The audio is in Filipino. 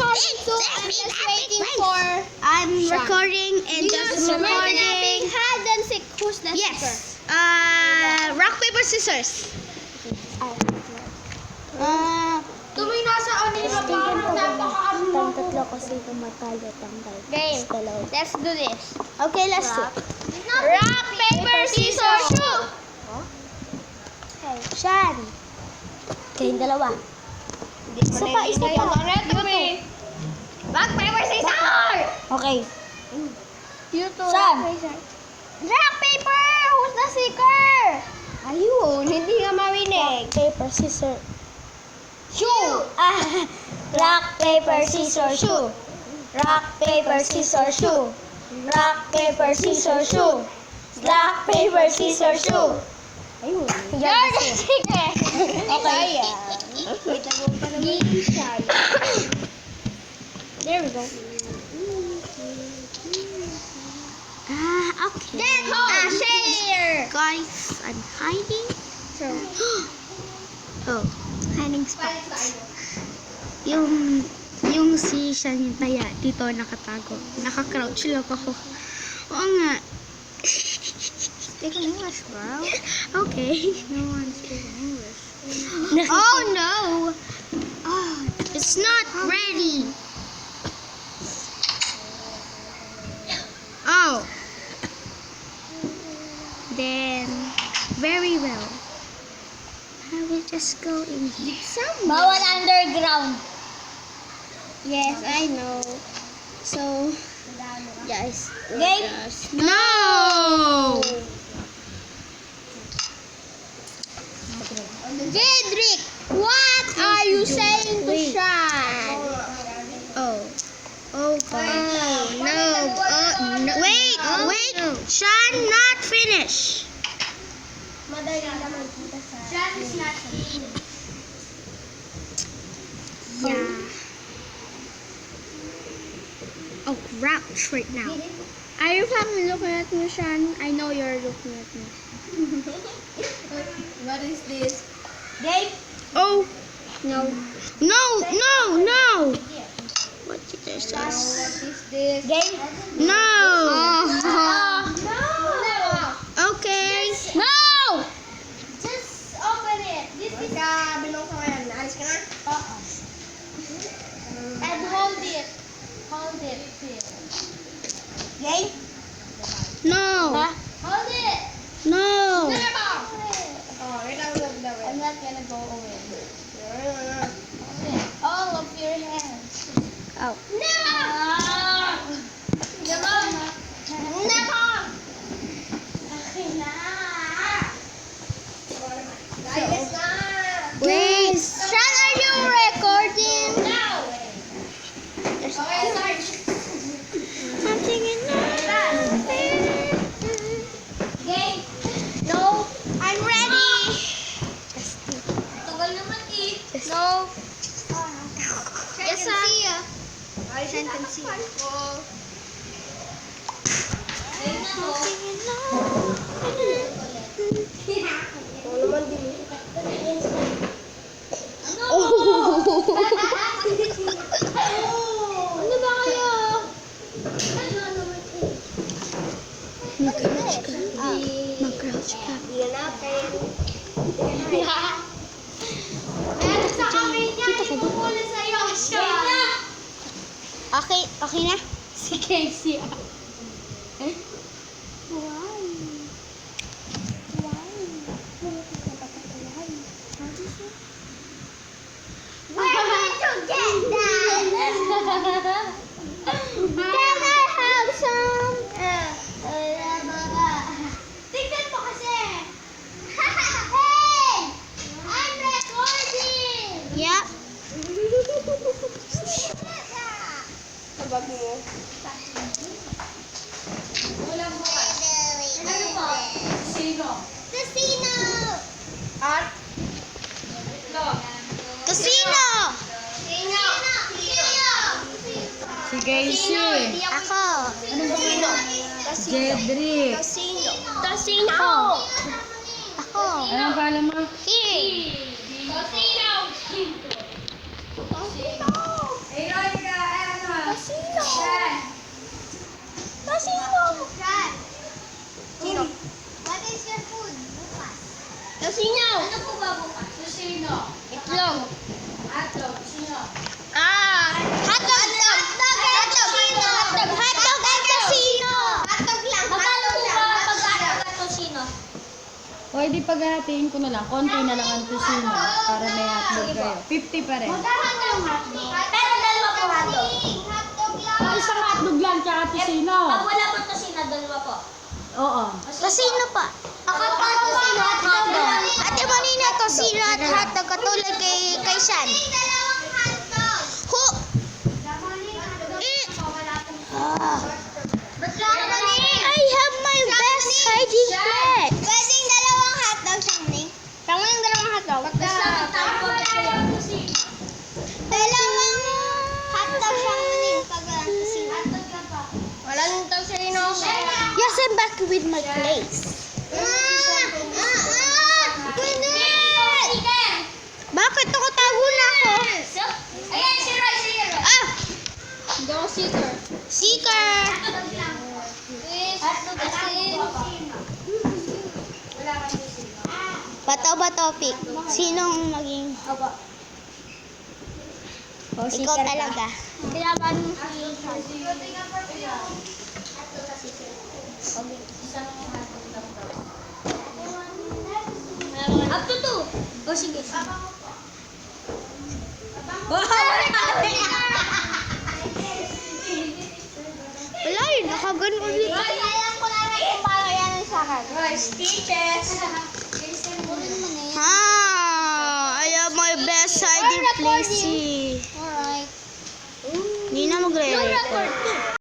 So I'm just waiting for. I'm recording and just We're recording. having hide and seek. Who's the seeker? Yes. Rock, paper, scissors. Tuloy nasa ano na parang napaka-ano. Tatlo kasi tumatalo tanggal. Game. Dalawa. Let's do this. Okay, let's do. Rock, paper, scissors, shoot. Shan. Kayong dalawa. Isa pa. Rock, paper, scissors. Okay. You two. Saan? Rock, paper. Who's the seeker? Ayun, hindi nga marinig. Paper, scissors. Shoot. Rock, paper, scissors, shoe. Rock, paper, scissors, shoe. Rock, paper, scissors, shoe. Rock, paper, scissors, shoe. You're the seeker. Okay. There we go. Okay. Then, share. Guys, I'm hiding. Oh, hiding spots. Yung si Shan yung taya, dito nakatago. Naka-crouch lang ako. Oo nga. Speak English, bro. Okay. No one speaks English. Oh, no. Oh, it's not ready. Oh. Then, very well. I will just go in here. Bawal underground. Yes, I know. So, Guys. Game? No! Jedrick, what are you saying to Sean? Oh. Oh, God. No. No. Wait, wait. Sean, not finished. Sean is not Yeah. Oh, crouch right now. Are you fucking looking at me, Sean? I know you're looking at me. What is this? Game? Oh. No. No, no, no. What did I say? What is this? Game? No. No! Okay. No! Just open it. This is... binuksan ko yan. Naalis ka na? And hold it. Hold it. Game? No. Hold it. No. I'm not gonna go away. All of your hands. Oh. Never! Never! Okay na! Ayos na! Wait. Sean, are you recording? No! Okay, start. Something in Game? No! I'm ready. Tagal naman eh. No! Yes, sir. Sean can see. Ano ba kayo? Mag-crouch ka. Mag-crouch ka. Meron sa kami niya. Ipupuli sa'yo. Sean. Okay, okay na? Si Casey. Where did you get that? Can I have some? Tignan mo kasi. Hey! I'm recording! Yeah. Sabag mo. Ulam mo ka. Ano po? Sino? Casino! At? No. Casino! Sino? Si Casey. Ako. Anong casino? Jedrick. Casino. Casino! Ako. Anong pala mo? Casino! Casino! Casino! Sino? Sino? What is your food? Bukas. Tosino. Ano po ba bukas? Sino? Itlog. Hotdog. Sino? Hotdog. Hotdog and tosino. Hotdog lang. Magkano po ba pag-hotdog at tosino? O, di paghahatiin ko na lang. Konti na lang ang tusino para may hotdog kayo. 50 pa rin. Pero dalawa po hotdog. Hotdog lang. Isang hotdog lang, tsaka tusino. Pag wala po tosino, dalawa po. Oo. Tosino pa. Ako pa tosino at hotdog. Ate Manina, tosino at hotdog katulad kay Shan. Ho! I have my best hiding place. Pwedeng dalawang hotdog, Shangning. Tama yung dalawang hotdog. Dalawang hotdog, Shangning. Pag walang tosino. Walang tosino. Yes, I'm back with my place. Bakit ako tago na ako? Ayan, si Roy, si Roy. Ah! Go, seeker. Seeker! Bato ba topic? Sinong naging... Ikaw talaga. Kailangan up to 2. O sige. Wala yun, nakaganon ulit. Alam ko na rin kung paano yan sa akin. Roy, stitches. Ha! I have my best hiding place. Alright. Hindi na magre-record.